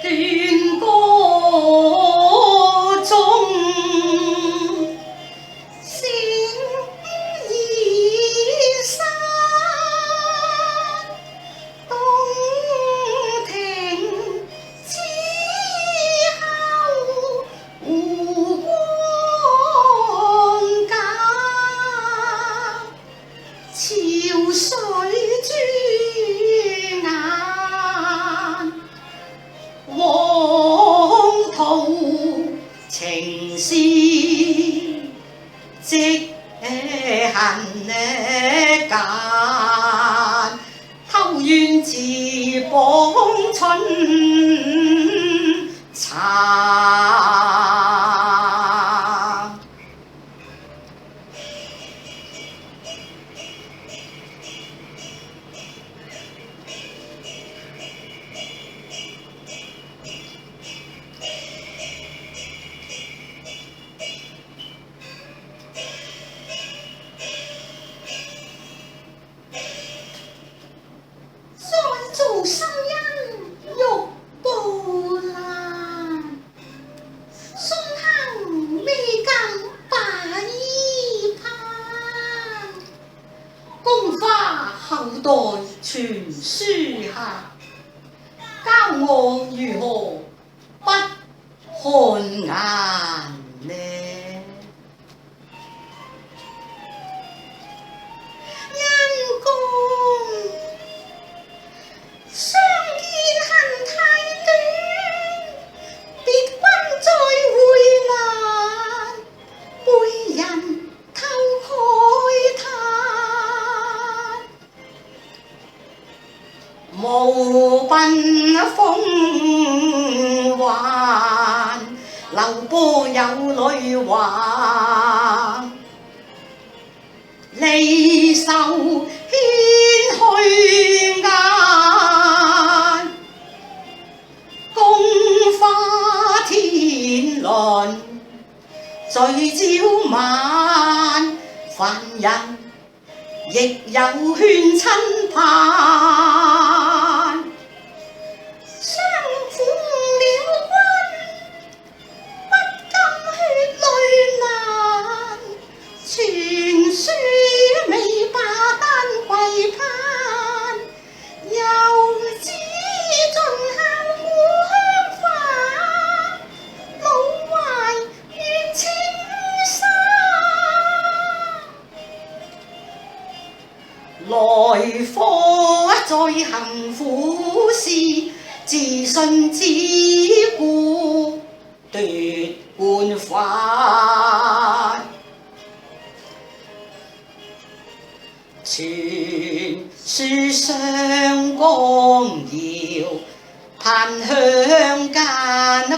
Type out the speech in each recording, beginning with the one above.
斷歌中，閃耳山，洞庭之後湖光間，潮水珠眼，黃土情絲即恨間，偷怨自綁春殘。做聲音玉步蘭，松香未敢把衣攀，功花後代傳書下，教我如何不看眼呢？相見恨太短，別君再會難，背人偷慨嘆。無鬢風還，流波有淚還，離愁牽去眼。聚朝晚，凡人亦有勸親盼，相負了君，不甘血淚難，傳書未罷丹桂攀，又知盡後故鄉返，老懷怨情來科再行苦事，自信自顧奪冠法。傳書雙江謠，盼鄉間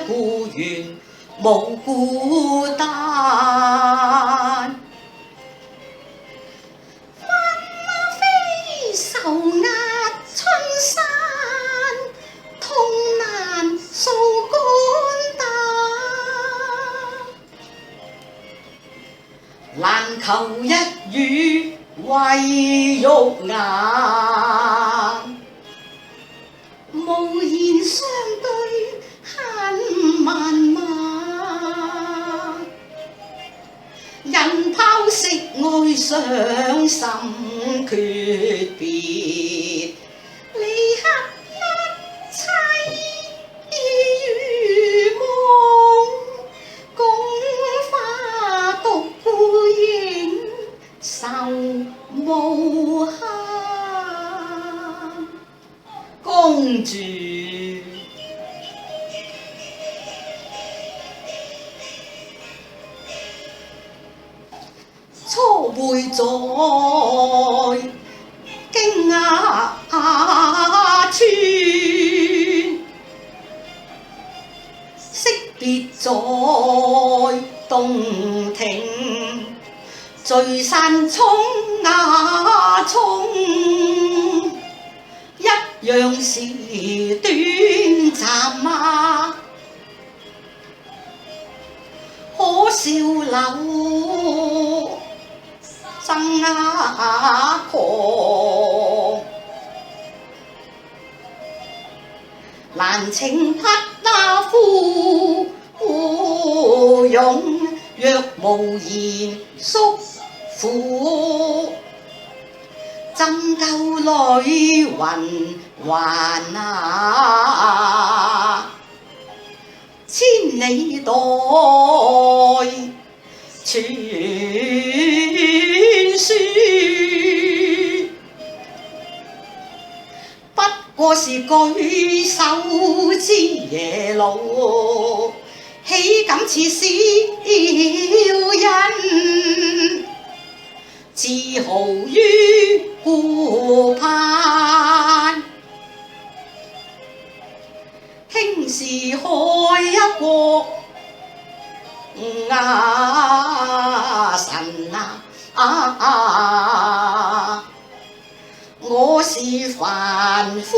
故園無孤單。愁壓春山，痛難掃肝膽，難求一語為玉顏，無言相對恨漫漫，人拋色愛傷心訣別，離合一切已如夢，共花獨孤影，愁無限。公主初會在京衙村，惜別在洞庭，聚散涌雅涌，一樣是短暫啊！可笑柳爭狂，難情匹若無言宿苦，針灸裏魂還啊，千里代傳説，不過是舉手之夜路，豈敢似小人，自豪於顧盼，輕視開一國神啊！我是凡夫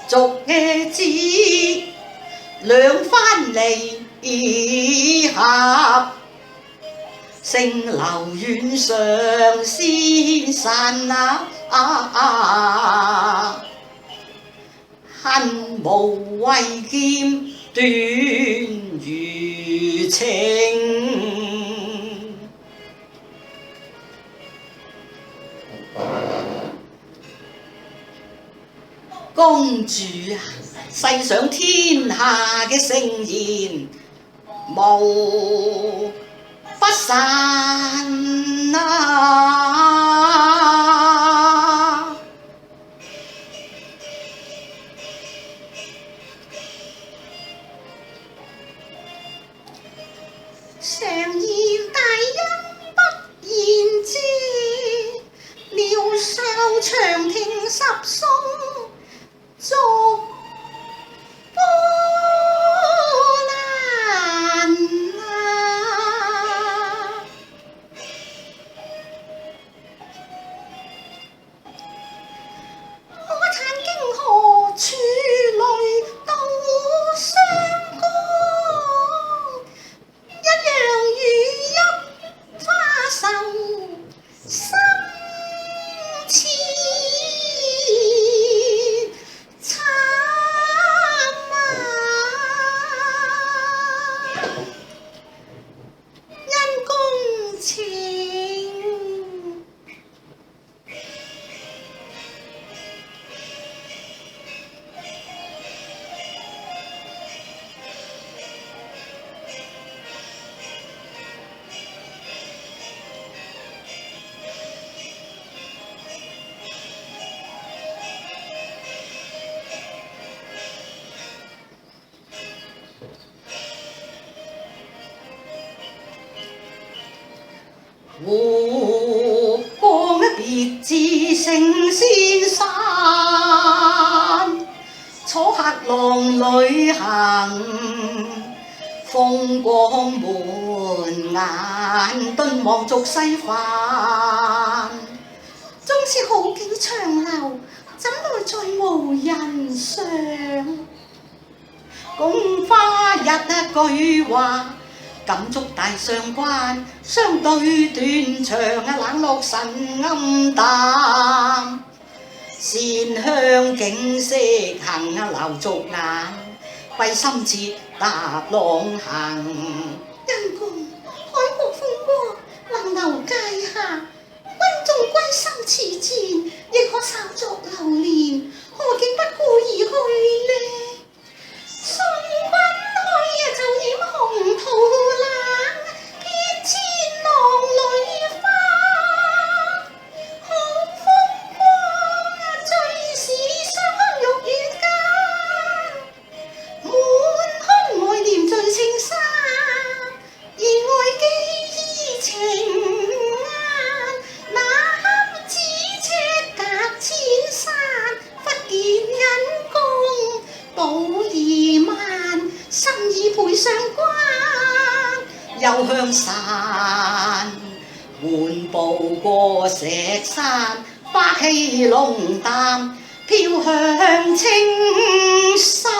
俗子，兩番離合，聲流遠上仙山啊！恨無畏劍斷餘情。公主啊，世上天下嘅聖賢無不散啊！常言大恩不言謝，廖哨長亭十送逐波瀾啊！我嘆經何處來到相公，一樣如泣花愁心切。湖光別自成仙山，楚客浪裏行，風光滿眼，頓望逐世凡。縱是好景長流，怎奈再無人賞？共花一句話，感觸大相關，相對斷腸冷落神暗淡，線香景色行留俗眼，閉心節踏浪行。恩公，海闊風光能留界下，溫縱歸心似箭，亦可稍作留念，何竟不顧而去呢？送君去就染紅土冷，偏遷浪裏花。好風光最是雙玉月間，滿胸愛念最青山，而愛記依情眼，哪堪咫尺隔千山，忽見恩公寶儀萬，心意倍上關，又向山緩步過石山，花氣濃淡飄向青山。